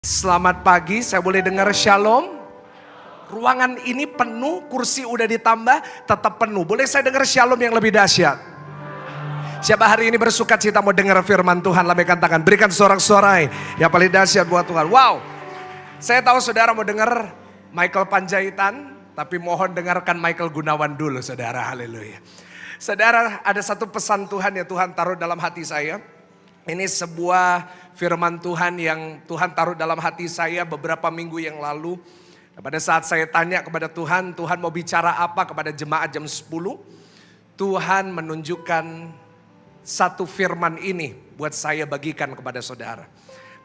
Selamat pagi, saya boleh dengar shalom? Ruangan ini penuh, kursi udah ditambah, tetap penuh. Boleh saya dengar shalom yang lebih dahsyat? Siapa hari ini bersuka cita mau dengar firman Tuhan? Lambaikan tangan, berikan sorak-sorai yang paling dahsyat buat Tuhan. Wow, saya tahu saudara mau dengar Michael Panjaitan, tapi mohon dengarkan Michael Gunawan dulu saudara, haleluya. Saudara, ada satu pesan Tuhan yang Tuhan taruh dalam hati saya. Ini sebuah firman Tuhan yang Tuhan taruh dalam hati saya beberapa minggu yang lalu. Pada saat saya tanya kepada Tuhan, Tuhan mau bicara apa kepada jemaat jam 10? Tuhan menunjukkan satu firman ini buat saya bagikan kepada saudara.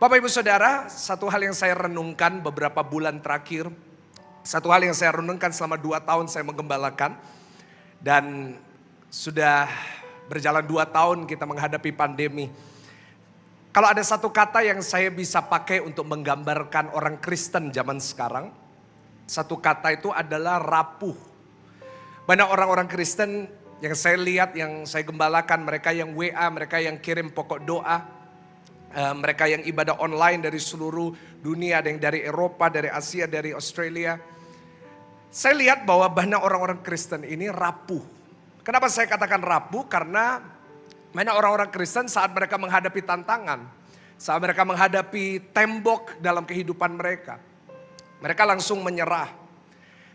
Bapak Ibu Saudara, satu hal yang saya renungkan beberapa bulan terakhir. Satu hal yang saya renungkan selama 2 tahun saya menggembalakan. Dan sudah berjalan 2 tahun kita menghadapi pandemi. Kalau ada satu kata yang saya bisa pakai untuk menggambarkan orang Kristen zaman sekarang, satu kata itu adalah rapuh. Banyak orang-orang Kristen yang saya lihat, yang saya gembalakan, mereka yang WA, mereka yang kirim pokok doa, mereka yang ibadah online dari seluruh dunia, ada yang dari Eropa, dari Asia, dari Australia. Saya lihat bahwa banyak orang-orang Kristen ini rapuh. Kenapa saya katakan rapuh? Karena banyak orang-orang Kristen saat mereka menghadapi tantangan, saat mereka menghadapi tembok dalam kehidupan mereka, mereka langsung menyerah.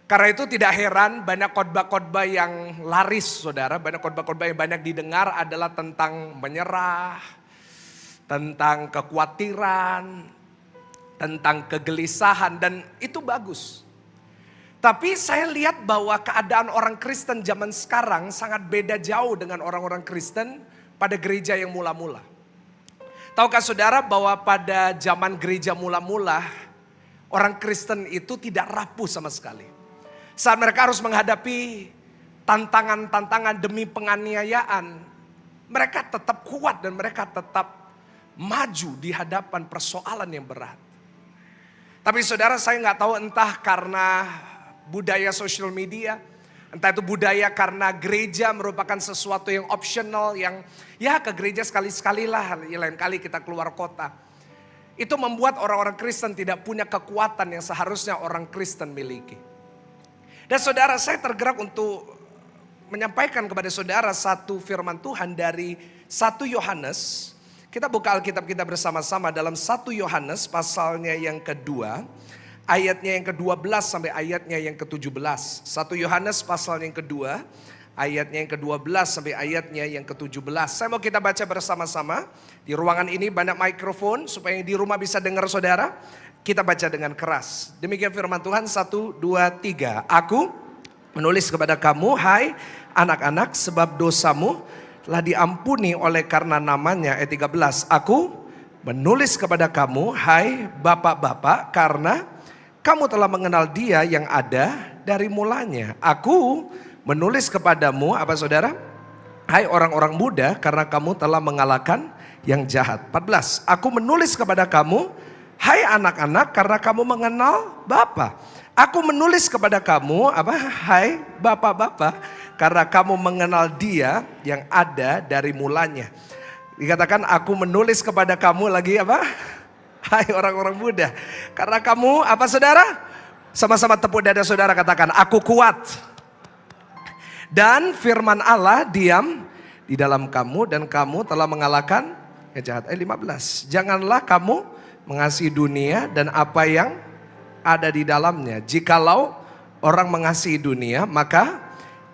Karena itu tidak heran banyak khotbah-khotbah yang laris saudara, banyak khotbah-khotbah yang banyak didengar adalah tentang menyerah, tentang kekhawatiran, tentang kegelisahan, dan itu bagus. Tapi saya lihat bahwa keadaan orang Kristen zaman sekarang sangat beda jauh dengan orang-orang Kristen pada gereja yang mula-mula. Tahukah saudara bahwa pada zaman gereja mula-mula, orang Kristen itu tidak rapuh sama sekali. Saat mereka harus menghadapi tantangan-tantangan demi penganiayaan, mereka tetap kuat dan mereka tetap maju di hadapan persoalan yang berat. Tapi saudara, saya nggak tahu entah karena budaya sosial media, entah itu budaya karena gereja merupakan sesuatu yang optional, yang ya ke gereja sekali-sekali lah, lain kali kita keluar kota. Itu membuat orang-orang Kristen tidak punya kekuatan yang seharusnya orang Kristen miliki. Dan saudara, saya tergerak untuk menyampaikan kepada saudara satu firman Tuhan dari 1 Yohanes. Kita buka Alkitab kita bersama-sama dalam 1 Yohanes pasalnya yang kedua. Ayatnya yang ke-12 sampai ayatnya yang ke-17. 1 Yohanes pasal yang kedua, ayatnya yang ke-12 sampai ayatnya yang ke-17. Saya mau kita baca bersama-sama. Di ruangan ini banyak mikrofon supaya di rumah bisa dengar saudara. Kita baca dengan keras. Demikian firman Tuhan, 1, 2, 3. Aku menulis kepada kamu, hai anak-anak, sebab dosamu telah diampuni oleh karena namanya. Ayat 13. Aku menulis kepada kamu, hai bapak-bapak, karena kamu telah mengenal Dia yang ada dari mulanya. Aku menulis kepadamu, apa saudara? Hai orang-orang muda, karena kamu telah mengalahkan yang jahat. 14. Aku menulis kepada kamu, hai anak-anak, karena kamu mengenal Bapa. Aku menulis kepada kamu, apa? Hai bapak-bapak, karena kamu mengenal Dia yang ada dari mulanya. Dikatakan aku menulis kepada kamu lagi apa? Hai orang-orang muda, karena kamu apa saudara? Sama-sama tepuk dada saudara, katakan aku kuat. Dan firman Allah diam di dalam kamu dan kamu telah mengalahkan yang jahat. 15. Janganlah kamu mengasihi dunia dan apa yang ada di dalamnya. Jikalau orang mengasihi dunia, maka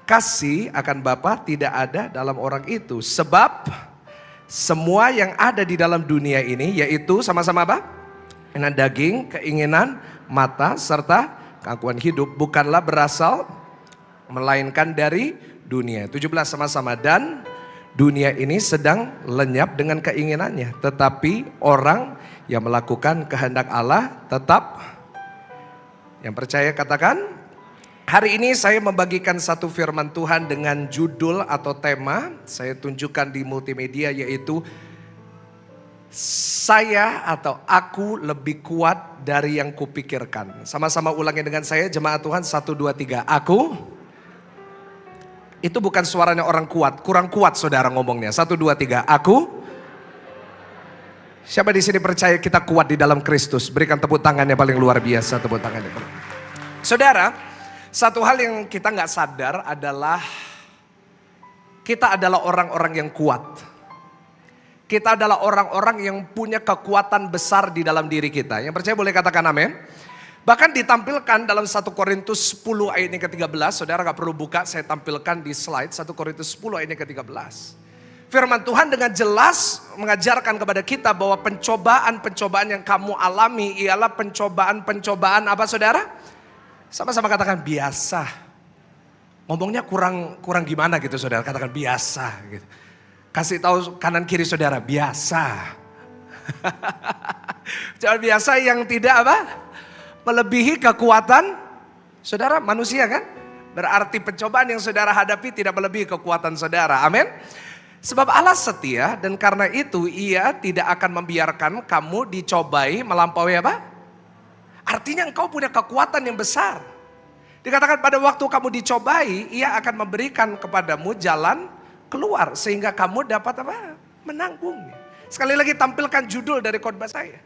kasih akan Bapa tidak ada dalam orang itu. Sebab semua yang ada di dalam dunia ini, yaitu sama-sama apa? Keinginan daging, keinginan mata, serta keangkuhan hidup, bukanlah berasal melainkan dari dunia. 17 sama-sama. Dan dunia ini sedang lenyap dengan keinginannya, tetapi orang yang melakukan kehendak Allah tetap. Yang percaya katakan. Hari ini saya membagikan satu firman Tuhan dengan judul atau tema, saya tunjukkan di multimedia, yaitu saya atau aku lebih kuat dari yang kupikirkan. Sama-sama ulangi dengan saya, jemaat Tuhan, 1, 2, 3. Aku, itu bukan suaranya orang kuat, kurang kuat saudara ngomongnya. 1, 2, 3. Aku Siapa di sini percaya kita kuat di dalam Kristus? Berikan tepuk tangannya paling luar biasa, tepuk tangannya. Saudara, satu hal yang kita nggak sadar adalah kita adalah orang-orang yang kuat. Kita adalah orang-orang yang punya kekuatan besar di dalam diri kita. Yang percaya boleh katakan amin. Bahkan ditampilkan dalam 1 Korintus 10 ayat yang ke-13. Saudara gak perlu buka, saya tampilkan di slide 1 Korintus 10 ayat yang ke-13. Firman Tuhan dengan jelas mengajarkan kepada kita bahwa pencobaan-pencobaan yang kamu alami ialah pencobaan-pencobaan apa saudara? Sama-sama katakan biasa. Ngomongnya kurang gimana gitu saudara, katakan biasa gitu. Kasih tahu kanan kiri saudara, biasa. Jangan biasa yang tidak apa? Melebihi kekuatan saudara manusia kan? Berarti pencobaan yang saudara hadapi tidak melebihi kekuatan saudara. Amin. Sebab Allah setia dan karena itu ia tidak akan membiarkan kamu dicobai melampaui apa? Artinya engkau punya kekuatan yang besar. Dikatakan pada waktu kamu dicobai, ia akan memberikan kepadamu jalan keluar. Sehingga kamu dapat apa? Menanggungnya. Sekali lagi tampilkan judul dari khotbah saya.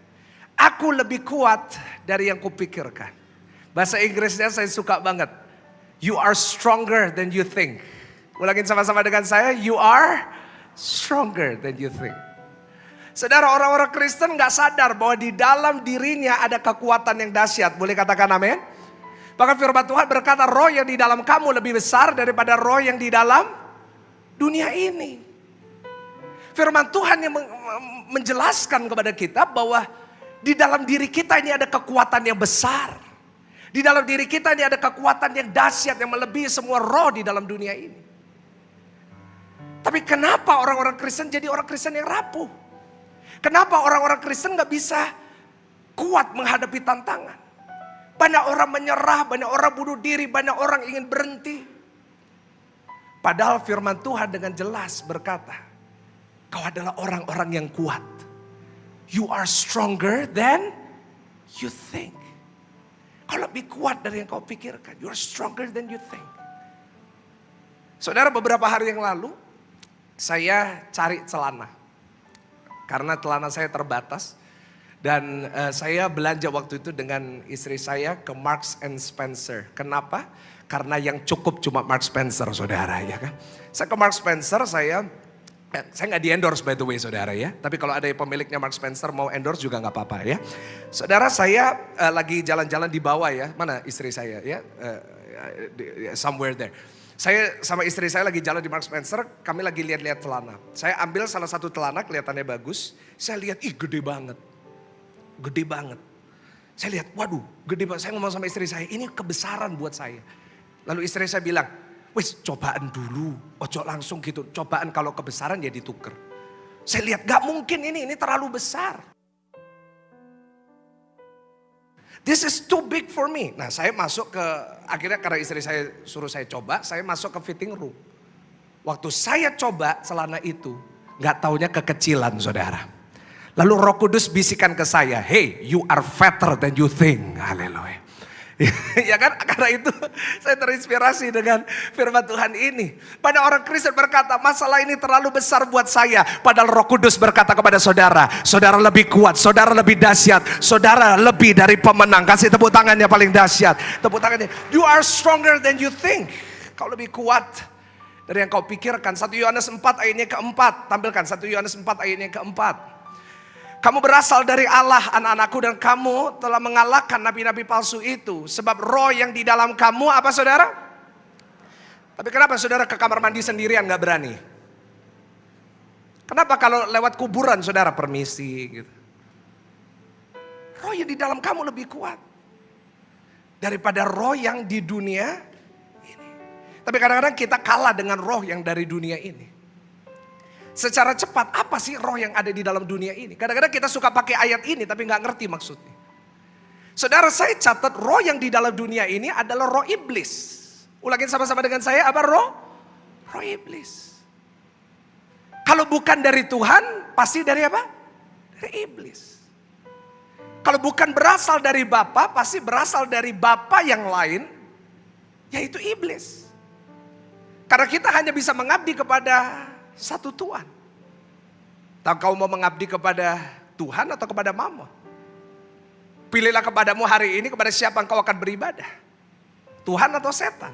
Aku lebih kuat dari yang kupikirkan. Bahasa Inggrisnya saya suka banget. You are stronger than you think. Ulangin sama-sama dengan saya. You are stronger than you think. Saudara, orang-orang Kristen gak sadar bahwa di dalam dirinya ada kekuatan yang dahsyat. Boleh katakan amin? Bahkan firman Tuhan berkata roh yang di dalam kamu lebih besar daripada roh yang di dalam dunia ini. Firman Tuhan yang menjelaskan kepada kita bahwa di dalam diri kita ini ada kekuatan yang besar. Di dalam diri kita ini ada kekuatan yang dahsyat yang melebihi semua roh di dalam dunia ini. Tapi kenapa orang-orang Kristen jadi orang Kristen yang rapuh? Kenapa orang-orang Kristen gak bisa kuat menghadapi tantangan? Banyak orang menyerah, banyak orang bunuh diri, banyak orang ingin berhenti. Padahal firman Tuhan dengan jelas berkata, kau adalah orang-orang yang kuat. You are stronger than you think. Kau lebih kuat dari yang kau pikirkan. You are stronger than you think. Saudara, beberapa hari yang lalu, saya cari celana. Karena celana saya terbatas. Dan saya belanja waktu itu dengan istri saya ke Marks and Spencer. Kenapa? Karena yang cukup cuma Marks Spencer saudara ya kan. Saya ke Marks Spencer saya nggak di endorse by the way saudara ya. Tapi kalau ada pemiliknya Marks Spencer mau endorse juga nggak apa-apa ya. Saudara saya lagi jalan-jalan di bawah ya. Mana istri saya ya. Somewhere there. Saya sama istri saya lagi jalan di Marks Spencer, kami lagi lihat-lihat celana. Saya ambil salah satu celana kelihatannya bagus. Saya lihat, ih gede banget. Gede banget. Saya lihat, waduh gede banget. Saya ngomong sama istri saya, ini kebesaran buat saya. Lalu istri saya bilang, wis cobaan dulu. Ojo langsung gitu, cobaan kalau kebesaran ya dituker. Saya lihat, gak mungkin ini terlalu besar. This is too big for me. Nah saya masuk ke, akhirnya karena istri saya suruh saya coba, saya masuk ke fitting room. Waktu saya coba celana itu, gak taunya kekecilan saudara. Lalu Roh Kudus bisikan ke saya, hey you are fatter than you think. Haleluya. Ya kan, karena itu saya terinspirasi dengan firman Tuhan ini. Pada orang Kristen berkata, masalah ini terlalu besar buat saya. Padahal Roh Kudus berkata kepada saudara, saudara lebih kuat, saudara lebih dahsyat, saudara lebih dari pemenang. Kasih tepuk tangannya paling dahsyat. Tepuk tangannya, you are stronger than you think. Kau lebih kuat dari yang kau pikirkan. 1 Yohanes 4 ayatnya keempat. Tampilkan 1 Yohanes 4 ayatnya keempat. Kamu berasal dari Allah anak-anakku dan kamu telah mengalahkan nabi-nabi palsu itu. Sebab roh yang di dalam kamu apa saudara? Tapi kenapa saudara ke kamar mandi sendirian gak berani? Kenapa kalau lewat kuburan saudara permisi gitu? Roh yang di dalam kamu lebih kuat. Daripada roh yang di dunia ini. Tapi kadang-kadang kita kalah dengan roh yang dari dunia ini. Secara cepat apa sih roh yang ada di dalam dunia ini? Kadang-kadang kita suka pakai ayat ini tapi gak ngerti maksudnya. Saudara saya catat roh yang di dalam dunia ini adalah roh iblis. Ulangin sama-sama dengan saya apa roh? Roh iblis. Kalau bukan dari Tuhan pasti dari apa? Dari iblis. Kalau bukan berasal dari Bapa pasti berasal dari Bapa yang lain. Yaitu iblis. Karena kita hanya bisa mengabdi kepada satu Tuhan. Tak kau mau mengabdi kepada Tuhan atau kepada Mammon? Pilihlah kepadamu hari ini kepada siapa engkau akan beribadah. Tuhan atau setan?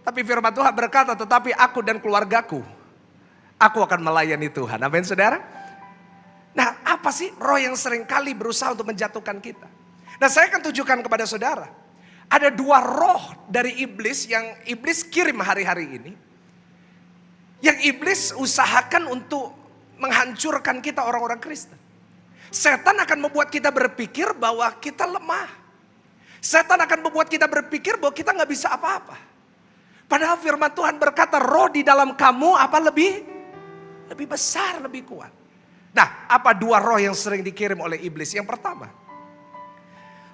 Tapi firman Tuhan berkata, tetapi aku dan keluargaku, aku akan melayani Tuhan. Amin saudara? Nah, apa sih roh yang seringkali berusaha untuk menjatuhkan kita? Nah, saya akan tunjukkan kepada saudara. Ada dua roh dari iblis yang iblis kirim hari-hari ini. Yang iblis usahakan untuk menghancurkan kita orang-orang Kristen. Setan akan membuat kita berpikir bahwa kita lemah. Setan akan membuat kita berpikir bahwa kita gak bisa apa-apa. Padahal firman Tuhan berkata roh di dalam kamu apa lebih besar, lebih kuat. Nah, apa dua roh yang sering dikirim oleh iblis? Yang pertama,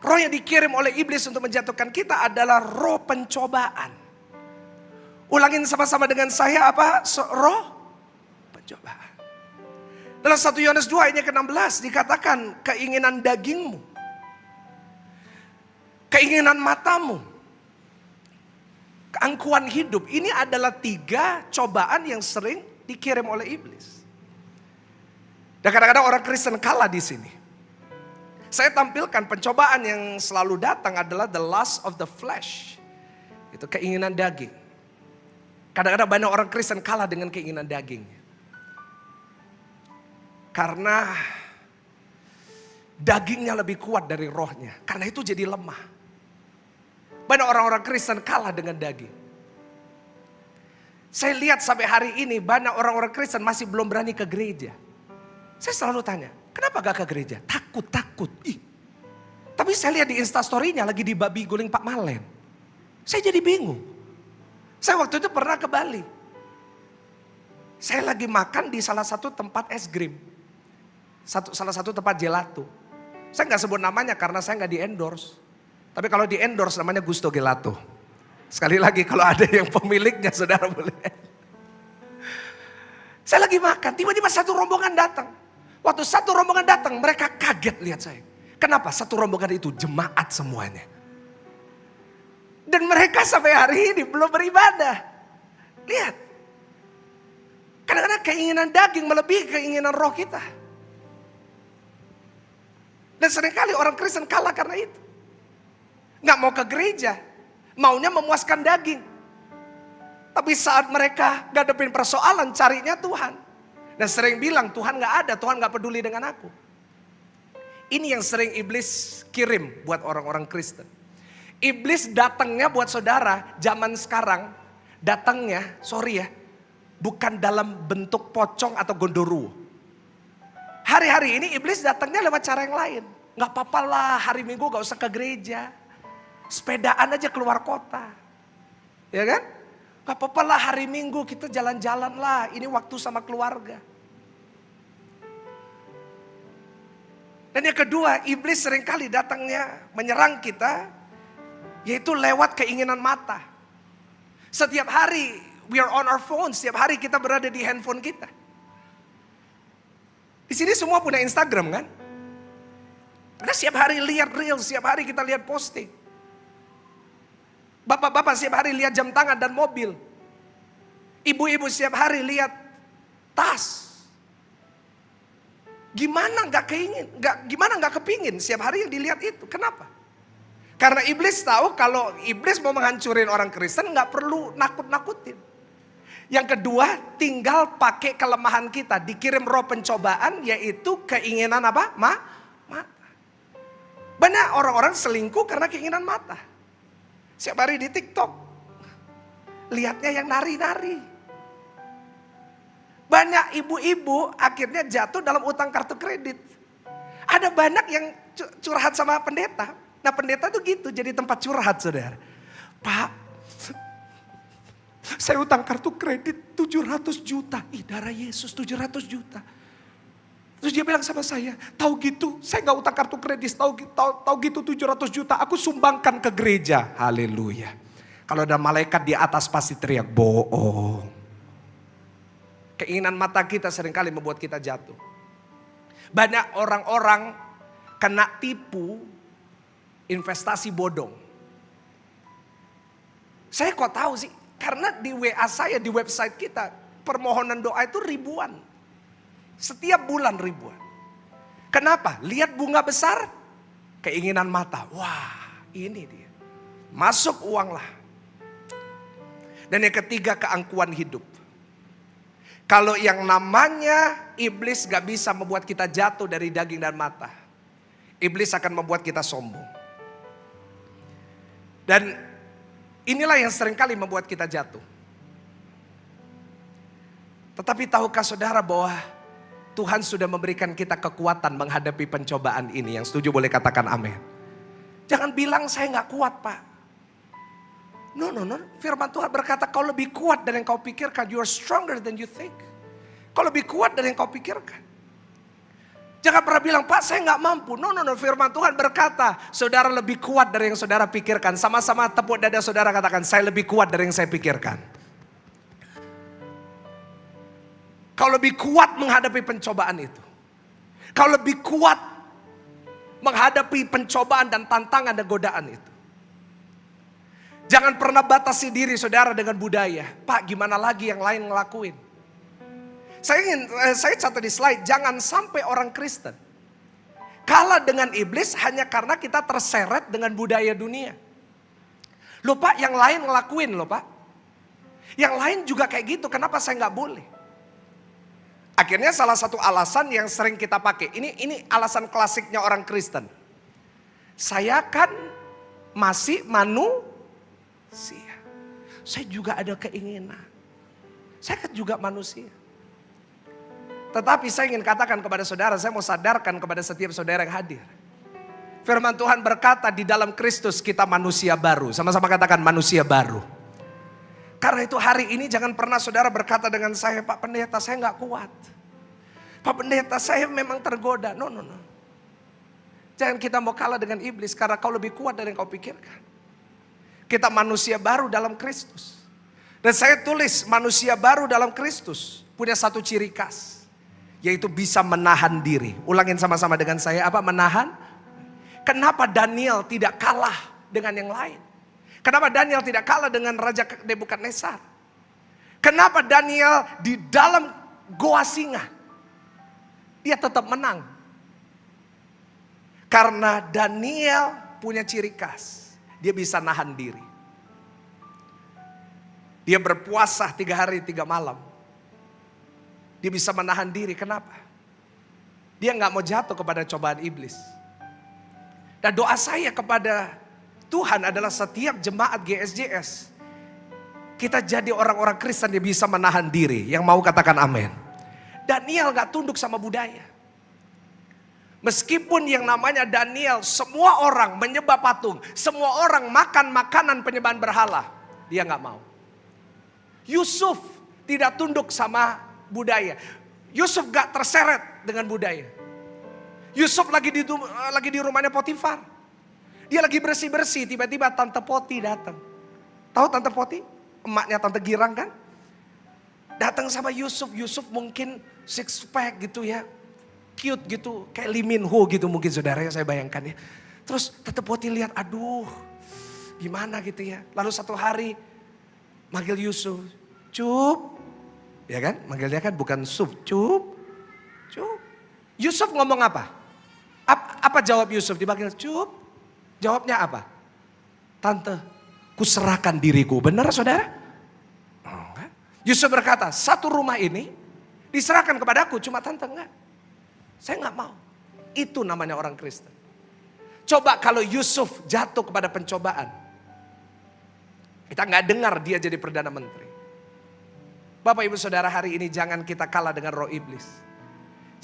roh yang dikirim oleh iblis untuk menjatuhkan kita adalah roh pencobaan. Ulangin sama-sama dengan saya apa? Roh pencobaan. Dalam 1 Yohanes 2 ayat ke-16 dikatakan keinginan dagingmu, keinginan matamu, keangkuhan hidup. Ini adalah 3 cobaan yang sering dikirim oleh iblis. Dan kadang-kadang orang Kristen kalah di sini. Saya tampilkan pencobaan yang selalu datang adalah the lust of the flesh. Itu keinginan daging. Kadang-kadang banyak orang Kristen kalah dengan keinginan dagingnya. Karena dagingnya lebih kuat dari rohnya. Karena itu jadi lemah. Banyak orang-orang Kristen kalah dengan daging. Saya lihat sampai hari ini banyak orang-orang Kristen masih belum berani ke gereja. Saya selalu tanya, kenapa gak ke gereja? Takut. Tapi saya lihat di Instastory-nya lagi di babi guling Pak Malen. Saya jadi bingung. Saya waktu itu pernah ke Bali. Saya lagi makan di salah satu tempat es krim. Salah satu tempat gelato. Saya gak sebut namanya karena saya gak di endorse. Tapi kalau di endorse namanya Gusto Gelato. Sekali lagi kalau ada yang pemiliknya saudara boleh. Saya lagi makan, tiba-tiba satu rombongan datang. Waktu satu rombongan datang mereka kaget lihat saya. Kenapa? Satu rombongan itu jemaat semuanya. Dan mereka sampai hari ini belum beribadah. Lihat. Kadang-kadang keinginan daging melebihi keinginan roh kita. Dan seringkali orang Kristen kalah karena itu. Gak mau ke gereja. Maunya memuaskan daging. Tapi saat mereka ngadepin persoalan carinya Tuhan. Dan sering bilang Tuhan gak ada, Tuhan gak peduli dengan aku. Ini yang sering iblis kirim buat orang-orang Kristen. Iblis datangnya buat saudara zaman sekarang. Datangnya, sorry ya. Bukan dalam bentuk pocong atau gondoruo. Hari-hari ini iblis datangnya lewat cara yang lain. Gak apa-apa lah hari Minggu gak usah ke gereja. Sepedaan aja keluar kota. Ya kan? Gak apa-apa lah hari Minggu kita jalan-jalan lah. Ini waktu sama keluarga. Dan yang kedua, iblis seringkali datangnya menyerang kita, yaitu lewat keinginan mata. Setiap hari we are on our phone, setiap hari kita berada di handphone kita. Di sini semua punya Instagram kan? Karena setiap hari lihat reels, setiap hari kita lihat posting. Bapak-bapak setiap hari lihat jam tangan dan mobil. Ibu-ibu setiap hari lihat tas. Gimana nggak kepingin setiap hari yang dilihat itu? Kenapa? Karena iblis tahu kalau iblis mau menghancurin orang Kristen nggak perlu nakut-nakutin. Yang kedua, tinggal pakai kelemahan kita, dikirim roh pencobaan yaitu keinginan apa? Mata. Banyak orang-orang selingkuh karena keinginan mata. Setiap hari di TikTok lihatnya yang nari-nari. Banyak ibu-ibu akhirnya jatuh dalam utang kartu kredit. Ada banyak yang curhat sama pendeta. Nah pendeta tuh gitu, jadi tempat curhat saudara. Pak, saya utang kartu kredit 700 juta. Ih darah Yesus 700 juta. Terus dia bilang sama saya, tahu gitu saya gak utang kartu kredit, tahu gitu 700 juta. Aku sumbangkan ke gereja. Haleluya. Kalau ada malaikat di atas pasti teriak bohong. Keinginan mata kita seringkali membuat kita jatuh. Banyak orang-orang kena tipu investasi bodong. Saya kok tahu sih, karena di WA saya, di website kita, permohonan doa itu ribuan. Setiap bulan ribuan. Kenapa? Lihat bunga besar, keinginan mata. Wah, ini dia. Masuk uanglah. Dan yang ketiga, keangkuhan hidup. Kalau yang namanya iblis gak bisa membuat kita jatuh dari daging dan mata. Iblis akan membuat kita sombong. Dan inilah yang seringkali membuat kita jatuh. Tetapi tahukah saudara bahwa Tuhan sudah memberikan kita kekuatan menghadapi pencobaan ini. Yang setuju boleh katakan amin. Jangan bilang saya gak kuat, Pak. No. Firman Tuhan berkata kau lebih kuat dari yang kau pikirkan. You are stronger than you think. Kau lebih kuat dari yang kau pikirkan. Jangan pernah bilang, Pak saya gak mampu. No. Firman Tuhan berkata saudara lebih kuat dari yang saudara pikirkan. Sama-sama tepuk dada saudara katakan, saya lebih kuat dari yang saya pikirkan. Kau lebih kuat menghadapi pencobaan itu. Kau lebih kuat menghadapi pencobaan dan tantangan dan godaan itu. Jangan pernah batasi diri saudara dengan budaya. Pak gimana lagi yang lain ngelakuin. Saya catat di slide, jangan sampai orang Kristen kalah dengan iblis hanya karena kita terseret dengan budaya dunia. Loh Pak yang lain ngelakuin loh Pak. Yang lain juga kayak gitu, kenapa saya gak boleh? Akhirnya salah satu alasan yang sering kita pakai, ini alasan klasiknya orang Kristen. Saya kan masih saya juga ada keinginan. Saya kan juga manusia. Tetapi saya ingin katakan kepada saudara, saya mau sadarkan kepada setiap saudara yang hadir. Firman Tuhan berkata di dalam Kristus kita manusia baru. Sama-sama katakan manusia baru. Karena itu hari ini jangan pernah saudara berkata dengan saya, Pak Pendeta saya gak kuat. Pak Pendeta saya memang tergoda. No. Jangan kita mau kalah dengan iblis karena kau lebih kuat dari yang kau pikirkan. Kita manusia baru dalam Kristus. Dan saya tulis manusia baru dalam Kristus punya satu ciri khas. Yaitu bisa menahan diri. Ulangin sama-sama dengan saya, apa menahan? Kenapa Daniel tidak kalah dengan yang lain? Kenapa Daniel tidak kalah dengan Raja Nebukadnezar? Kenapa Daniel di dalam goa singa dia tetap menang? Karena Daniel punya ciri khas. Dia bisa nahan diri. Dia berpuasa 3 hari 3 malam. Dia bisa menahan diri. Kenapa? Dia gak mau jatuh kepada cobaan iblis. Dan doa saya kepada Tuhan adalah setiap jemaat GSJS. Kita jadi orang-orang Kristen yang bisa menahan diri. Yang mau katakan amin. Daniel gak tunduk sama budaya. Meskipun yang namanya Daniel, semua orang menyembah patung, semua orang makan makanan penyembahan berhala, dia gak mau. Yusuf tidak tunduk sama budaya. Yusuf gak terseret dengan budaya. Yusuf lagi di rumahnya Potifar. Dia lagi bersih-bersih, tiba-tiba Tante Poti datang. Tahu Tante Poti? Emaknya Tante Girang kan? Datang sama Yusuf, Yusuf mungkin six pack gitu ya. Cute gitu, kayak Lee Min Ho gitu mungkin saudara ya saya bayangkan ya. Terus Tante Poti lihat, aduh gimana gitu ya. Lalu satu hari manggil Yusuf, Cup. Ya kan, manggilnya kan bukan Sup, Cup. Yusuf ngomong apa? Apa jawab Yusuf? Dipanggil Cup. Jawabnya apa? Tante, kuserahkan diriku. Benar saudara? Yusuf berkata, satu rumah ini diserahkan kepadaku, cuma tante enggak. Saya enggak mau. Itu namanya orang Kristen. Coba kalau Yusuf jatuh kepada pencobaan. Kita enggak dengar dia jadi Perdana Menteri. Bapak Ibu Saudara, hari ini jangan kita kalah dengan roh iblis.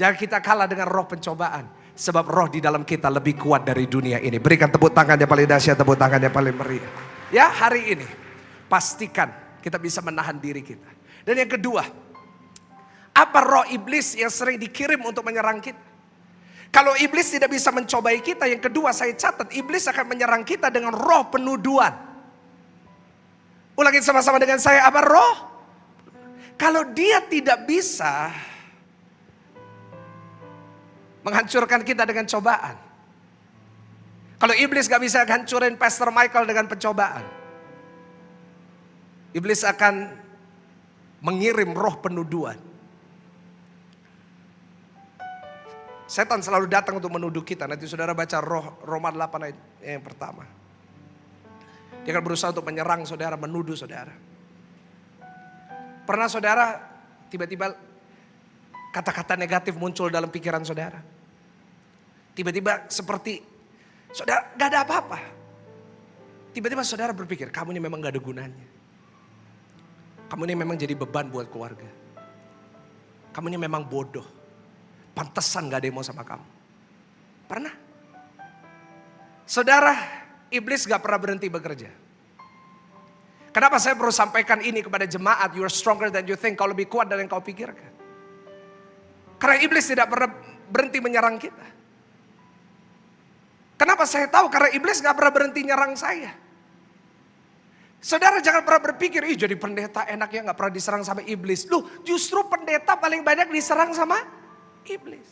Jangan kita kalah dengan roh pencobaan. Sebab roh di dalam kita lebih kuat dari dunia ini. Berikan tepuk tangan yang paling dahsyat, tepuk tangan yang paling meriah. Ya, hari ini pastikan kita bisa menahan diri kita. Dan yang kedua, apa roh iblis yang sering dikirim untuk menyerang kita? Kalau iblis tidak bisa mencobai kita, yang kedua saya catat, iblis akan menyerang kita dengan roh penuduhan. Ulangin sama-sama dengan saya, apa roh? Kalau dia tidak bisa menghancurkan kita dengan cobaan. Kalau iblis gak bisa hancurin Pastor Michael dengan pencobaan. Iblis akan mengirim roh penuduhan. Setan selalu datang untuk menuduh kita. Nanti saudara baca Roma 8 ayat yang pertama. Dia akan berusaha untuk menyerang saudara, menuduh saudara. Pernah saudara tiba-tiba kata-kata negatif muncul dalam pikiran saudara? Tiba-tiba seperti saudara gak ada apa-apa. Tiba-tiba saudara berpikir, kamu ini memang gak ada gunanya. Kamu ini memang jadi beban buat keluarga. Kamu ini memang bodoh. Pantesan gak ada yang mau sama kamu. Pernah? Saudara, iblis gak pernah berhenti bekerja. Kenapa saya perlu sampaikan ini kepada jemaat? You are stronger than you think. Kau lebih kuat dari yang kau pikirkan. Karena iblis tidak pernah berhenti menyerang kita. Kenapa saya tahu? Karena iblis gak pernah berhenti nyerang saya. Saudara jangan pernah berpikir, ih jadi pendeta enak ya gak pernah diserang sama iblis. Loh justru pendeta paling banyak diserang sama iblis.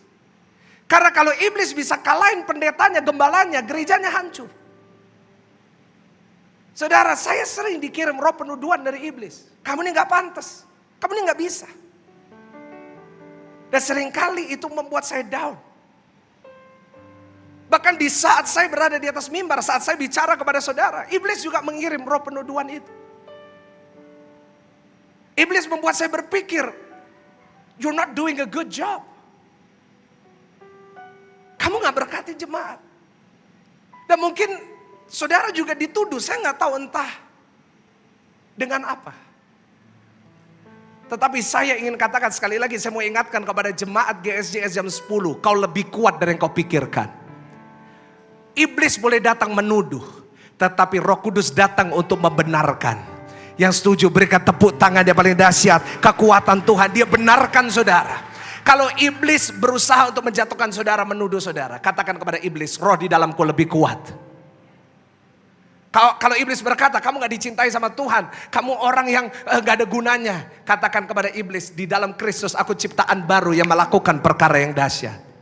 Karena kalau iblis bisa kalahin pendetanya, gembalanya, gerejanya hancur. Saudara, saya sering dikirim roh penuduhan dari iblis. Kamu ini gak pantas, kamu ini gak bisa. Dan seringkali itu membuat saya down. Bahkan di saat saya berada di atas mimbar, saat saya bicara kepada saudara, iblis juga mengirim roh penuduhan itu. Iblis membuat saya berpikir, you're not doing a good job. Kamu gak berkati jemaat. Dan mungkin saudara juga dituduh, saya gak tahu entah dengan apa. Tetapi saya ingin katakan sekali lagi, saya mau ingatkan kepada jemaat GSJS jam 10. Kau lebih kuat dari yang kau pikirkan. Iblis boleh datang menuduh, tetapi Roh Kudus datang untuk membenarkan. Yang setuju berikan tepuk tangan yang paling dahsyat. Kekuatan Tuhan, dia benarkan saudara. Kalau iblis berusaha untuk menjatuhkan saudara, menuduh saudara, katakan kepada iblis, roh di dalamku lebih kuat. Kalau iblis berkata, kamu gak dicintai sama Tuhan, kamu orang yang gak ada gunanya, katakan kepada iblis, di dalam Kristus aku ciptaan baru yang melakukan perkara yang dahsyat.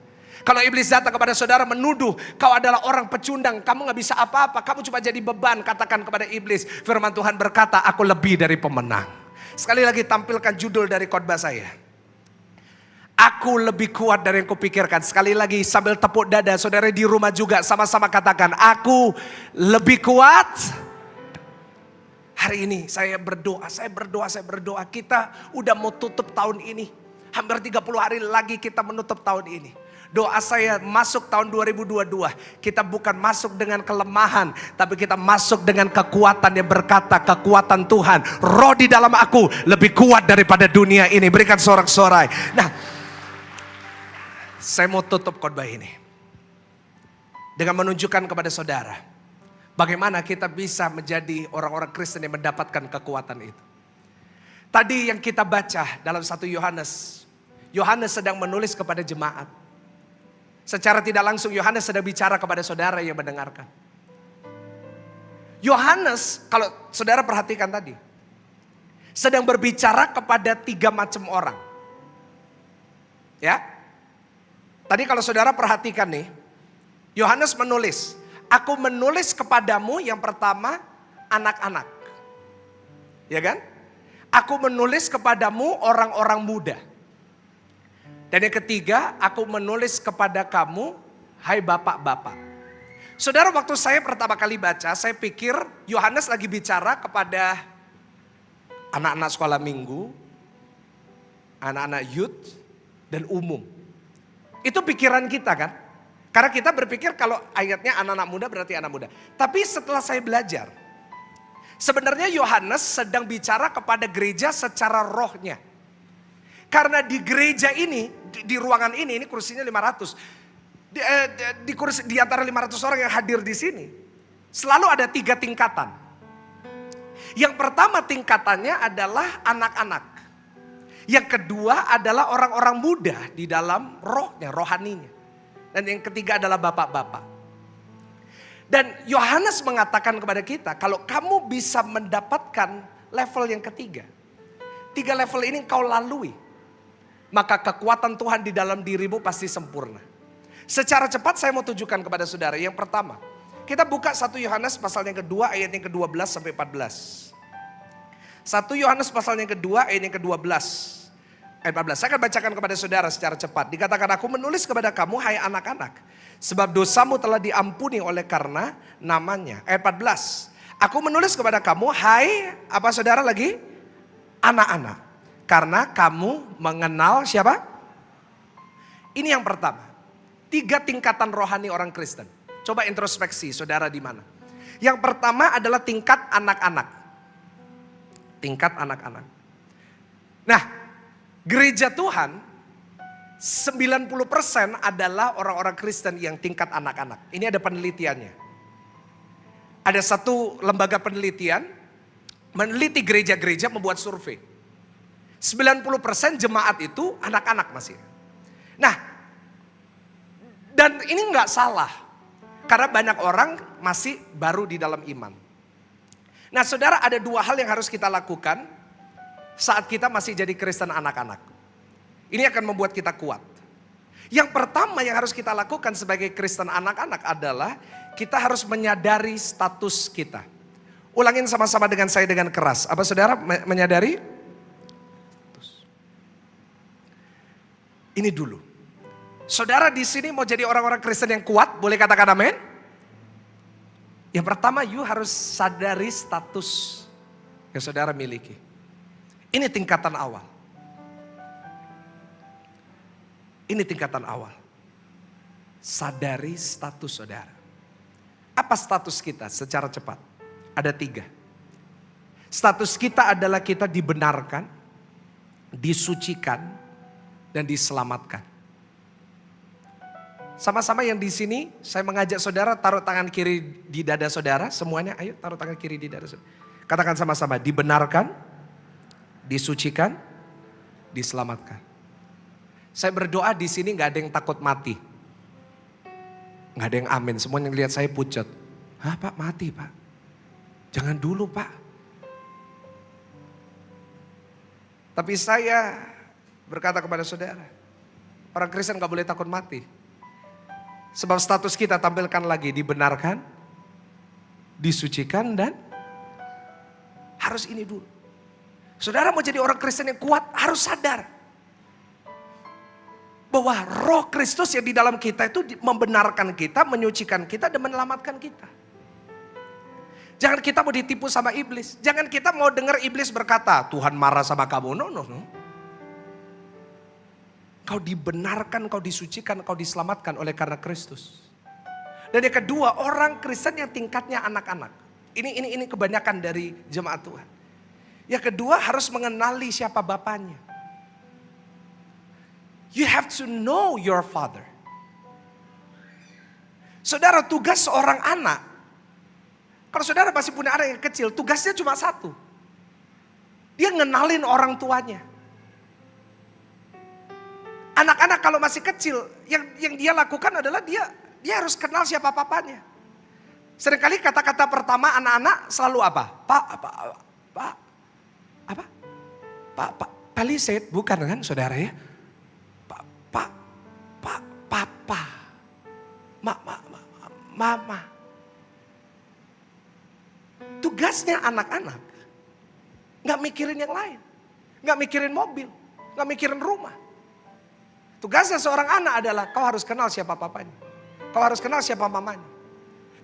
Kalau iblis datang kepada saudara menuduh, kau adalah orang pecundang, kamu gak bisa apa-apa, kamu cuma jadi beban, katakan kepada iblis, firman Tuhan berkata, aku lebih dari pemenang. Sekali lagi tampilkan judul dari khotbah saya. Aku lebih kuat dari yang kupikirkan. Sekali lagi sambil tepuk dada, saudara di rumah juga sama-sama katakan, aku lebih kuat. Hari ini saya berdoa. Kita udah mau tutup tahun ini. Hampir 30 hari lagi kita menutup tahun ini. Doa saya masuk tahun 2022. Kita bukan masuk dengan kelemahan, tapi kita masuk dengan kekuatan yang berkata, kekuatan Tuhan. Roh di dalam aku lebih kuat daripada dunia ini. Berikan sorak-sorai. Nah, saya mau tutup khotbah ini dengan menunjukkan kepada saudara bagaimana kita bisa menjadi orang-orang Kristen yang mendapatkan kekuatan itu. Tadi yang kita baca dalam 1 Yohanes, Yohanes sedang menulis kepada jemaat. Secara tidak langsung Yohanes sedang bicara kepada saudara yang mendengarkan. Yohanes, kalau saudara perhatikan tadi, sedang berbicara kepada 3 macam orang. Ya. Tadi kalau saudara perhatikan nih, Yohanes menulis, aku menulis kepadamu yang pertama anak-anak. Ya kan? Aku menulis kepadamu orang-orang muda. Dan yang ketiga, aku menulis kepada kamu, hai bapak-bapak. Saudara, waktu saya pertama kali baca, saya pikir Yohanes lagi bicara kepada anak-anak sekolah minggu, anak-anak youth, dan umum. Itu pikiran kita kan? Karena kita berpikir kalau ayatnya anak-anak muda berarti anak muda. Tapi setelah saya belajar, sebenarnya Yohanes sedang bicara kepada gereja secara rohnya. Karena di gereja ini, di ruangan ini kursinya 500. Di antara 500 orang yang hadir di sini, selalu ada 3 tingkatan. Yang pertama tingkatannya adalah anak-anak. Yang kedua adalah orang-orang muda di dalam rohnya, rohaninya. Dan yang ketiga adalah bapak-bapak. Dan Yohanes mengatakan kepada kita, kalau kamu bisa mendapatkan level yang ketiga, 3 level ini kau lalui, maka kekuatan Tuhan di dalam dirimu pasti sempurna. Secara cepat saya mau tunjukkan kepada saudara. Yang pertama, kita buka 1 Yohanes pasal yang kedua ayat yang ke-12 sampai 14. 1 Yohanes pasal yang kedua ayat yang ke-12. Ayat 14, saya akan bacakan kepada saudara secara cepat. Dikatakan, aku menulis kepada kamu, hai anak-anak, sebab dosamu telah diampuni oleh karena namanya. Ayat 14, aku menulis kepada kamu, hai, apa saudara lagi? Anak-anak. Karena kamu mengenal siapa? Ini yang pertama. 3 tingkatan rohani orang Kristen. Coba introspeksi, saudara di mana? Yang pertama adalah tingkat anak-anak. Tingkat anak-anak. Nah, gereja Tuhan 90% adalah orang-orang Kristen yang tingkat anak-anak. Ini ada penelitiannya. Ada satu lembaga penelitian meneliti gereja-gereja, membuat survei. 90% jemaat itu anak-anak masih. Nah, dan ini nggak salah. Karena banyak orang masih baru di dalam iman. Nah, saudara, ada 2 hal yang harus kita lakukan saat kita masih jadi Kristen anak-anak. Ini akan membuat kita kuat. Yang pertama yang harus kita lakukan sebagai Kristen anak-anak adalah kita harus menyadari status kita. Ulangin sama-sama dengan saya dengan keras. Apa saudara menyadari? Ini dulu. Saudara di sini mau jadi orang-orang Kristen yang kuat, boleh katakan amin? Yang pertama, you harus sadari status yang saudara miliki. Ini tingkatan awal. Ini tingkatan awal. Sadari status saudara. Apa status kita secara cepat? Ada 3. Status kita adalah kita dibenarkan, disucikan, dan diselamatkan. Sama-sama yang di sini, saya mengajak saudara taruh tangan kiri di dada saudara. Semuanya, ayo taruh tangan kiri di dada saudara. Katakan sama-sama, dibenarkan, disucikan, diselamatkan. Saya berdoa di sini nggak ada yang takut mati. Nggak ada yang amin. Semua yang lihat saya pucat. Hah Pak, mati Pak? Jangan dulu Pak. Tapi saya berkata kepada saudara, orang Kristen nggak boleh takut mati. Sebab status kita tampilkan lagi, dibenarkan, disucikan, dan harus ini dulu. Saudara mau jadi orang Kristen yang kuat, harus sadar bahwa roh Kristus yang di dalam kita itu membenarkan kita, menyucikan kita, dan menyelamatkan kita. Jangan kita mau ditipu sama iblis. Jangan kita mau dengar iblis berkata, Tuhan marah sama kamu. No. Kau dibenarkan, kau disucikan, kau diselamatkan oleh karena Kristus. Dan yang kedua, orang Kristen yang tingkatnya anak-anak. Ini kebanyakan dari jemaat Tuhan. Yang kedua, harus mengenali siapa bapaknya. You have to know your father. Saudara, tugas seorang anak. Kalau saudara masih punya anak yang kecil, tugasnya cuma satu. Dia ngenalin orang tuanya. Anak-anak kalau masih kecil, yang dia lakukan adalah dia harus kenal siapa papanya. Seringkali kata-kata pertama anak-anak selalu apa? Pak Palisade, bukan kan saudara ya? Papa, mama. Tugasnya anak-anak nggak mikirin yang lain, nggak mikirin mobil, nggak mikirin rumah. Tugasnya seorang anak adalah kau harus kenal siapa papanya. Kau harus kenal siapa mamanya.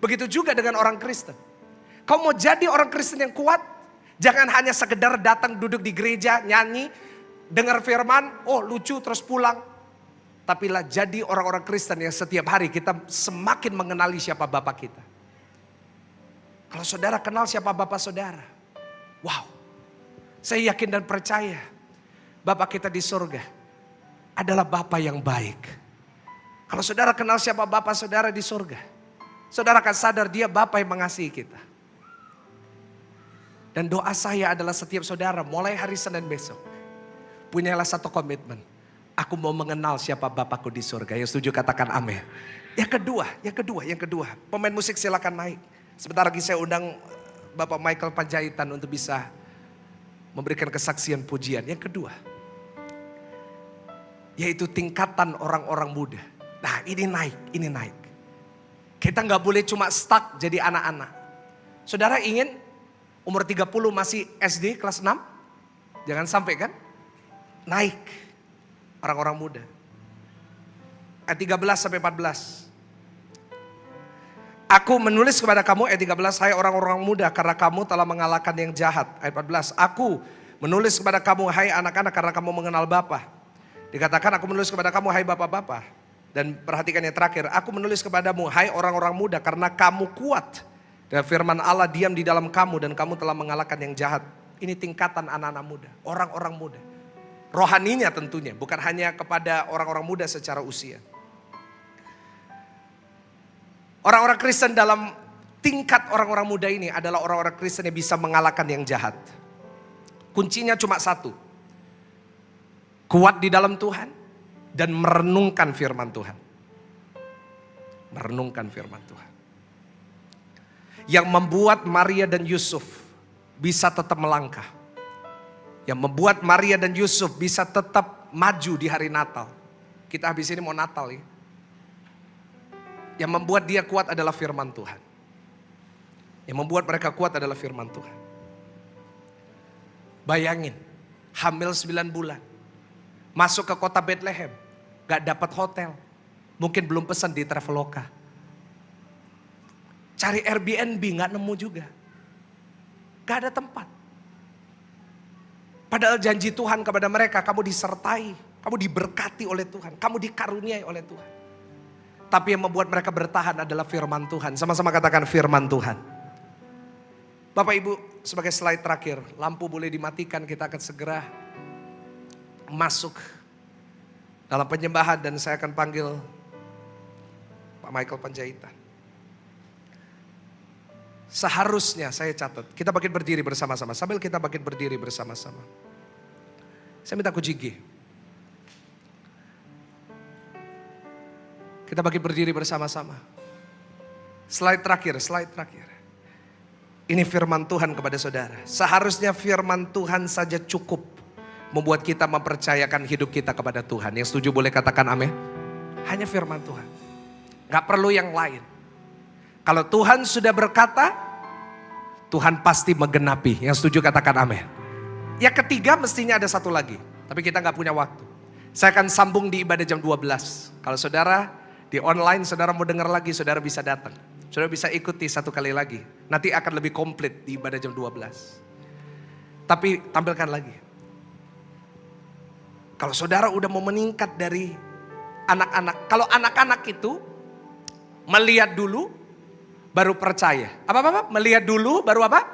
Begitu juga dengan orang Kristen. Kau mau jadi orang Kristen yang kuat, jangan hanya sekedar datang duduk di gereja, nyanyi, dengar firman, oh lucu terus pulang. Tapi lah jadi orang-orang Kristen yang setiap hari kita semakin mengenali siapa Bapa kita. Kalau saudara kenal siapa Bapa saudara, wow, saya yakin dan percaya Bapa kita di surga adalah Bapa yang baik. Kalau saudara kenal siapa Bapa saudara di surga, saudara akan sadar dia Bapa yang mengasihi kita. Dan doa saya adalah setiap saudara mulai hari Senin besok, punyalah satu komitmen. Aku mau mengenal siapa Bapakku di surga. Yang setuju katakan amin. Yang kedua. Pemain musik silakan naik. Sebentar lagi saya undang Bapak Michael Panjaitan untuk bisa memberikan kesaksian pujian. Yang kedua, yaitu tingkatan orang-orang muda. Nah ini naik. Kita gak boleh cuma stuck jadi anak-anak. Saudara ingin umur 30 masih SD kelas 6? Jangan sampai kan? Naik. Orang-orang muda. Ayat 13 sampai 14. Aku menulis kepada kamu, ayat 13, hai orang-orang muda, karena kamu telah mengalahkan yang jahat. Ayat 14, aku menulis kepada kamu, hai anak-anak, karena kamu mengenal Bapa. Dikatakan aku menulis kepada kamu, hai bapak-bapak. Dan perhatikan yang terakhir, aku menulis kepadamu, hai orang-orang muda, karena kamu kuat. Dan firman Allah diam di dalam kamu, dan kamu telah mengalahkan yang jahat. Ini tingkatan anak-anak muda, orang-orang muda. Rohaninya tentunya, bukan hanya kepada orang-orang muda secara usia. Orang-orang Kristen dalam tingkat orang-orang muda ini adalah orang-orang Kristen yang bisa mengalahkan yang jahat. Kuncinya cuma satu. Kuat di dalam Tuhan dan merenungkan firman Tuhan. Merenungkan firman Tuhan. Yang membuat Maria dan Yusuf bisa tetap melangkah. Yang membuat Maria dan Yusuf bisa tetap maju di hari Natal. Kita habis ini mau Natal ya. Yang membuat dia kuat adalah firman Tuhan. Yang membuat mereka kuat adalah firman Tuhan. Bayangin, hamil 9 bulan. Masuk ke kota Bethlehem, gak dapat hotel. Mungkin belum pesan di Traveloka. Cari Airbnb gak nemu juga. Gak ada tempat. Padahal janji Tuhan kepada mereka, kamu disertai, kamu diberkati oleh Tuhan, kamu dikaruniai oleh Tuhan. Tapi yang membuat mereka bertahan adalah firman Tuhan. Sama-sama katakan firman Tuhan. Bapak Ibu, sebagai slide terakhir, lampu boleh dimatikan, kita akan segera masuk dalam penyembahan dan saya akan panggil Pak Michael Panjaitan. Seharusnya saya catat, kita bangkit berdiri bersama-sama. Sambil kita bangkit berdiri bersama-sama. Saya minta kujigi. Kita bangkit berdiri bersama-sama. Slide terakhir. Ini firman Tuhan kepada saudara. Seharusnya firman Tuhan saja cukup membuat kita mempercayakan hidup kita kepada Tuhan. Yang setuju boleh katakan amin. Hanya firman Tuhan. Gak perlu yang lain. Kalau Tuhan sudah berkata, Tuhan pasti menggenapi. Yang setuju katakan amin. Yang ketiga mestinya ada satu lagi. Tapi kita gak punya waktu. Saya akan sambung di ibadah jam 12. Kalau saudara di online, saudara mau dengar lagi, saudara bisa datang. Saudara bisa ikuti satu kali lagi. Nanti akan lebih komplit di ibadah jam 12. Tapi tampilkan lagi. Kalau saudara udah mau meningkat dari anak-anak. Kalau anak-anak itu melihat dulu baru percaya. Apa? Melihat dulu baru apa?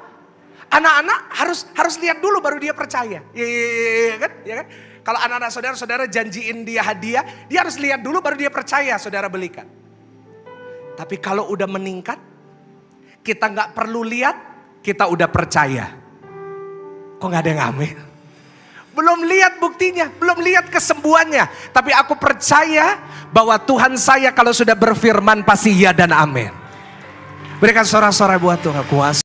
Anak-anak harus lihat dulu baru dia percaya. Iya kan? Ya kan? Kalau anak-anak saudara janjiin dia hadiah, dia harus lihat dulu baru dia percaya saudara belikan. Tapi kalau udah meningkat, kita gak perlu lihat, kita udah percaya. Kok gak ada yang amin? Belum lihat buktinya, belum lihat kesembuhannya. Tapi aku percaya bahwa Tuhan saya kalau sudah berfirman pasti ya dan amin. Berikan sorak-sorai buat Tuhan kuasa.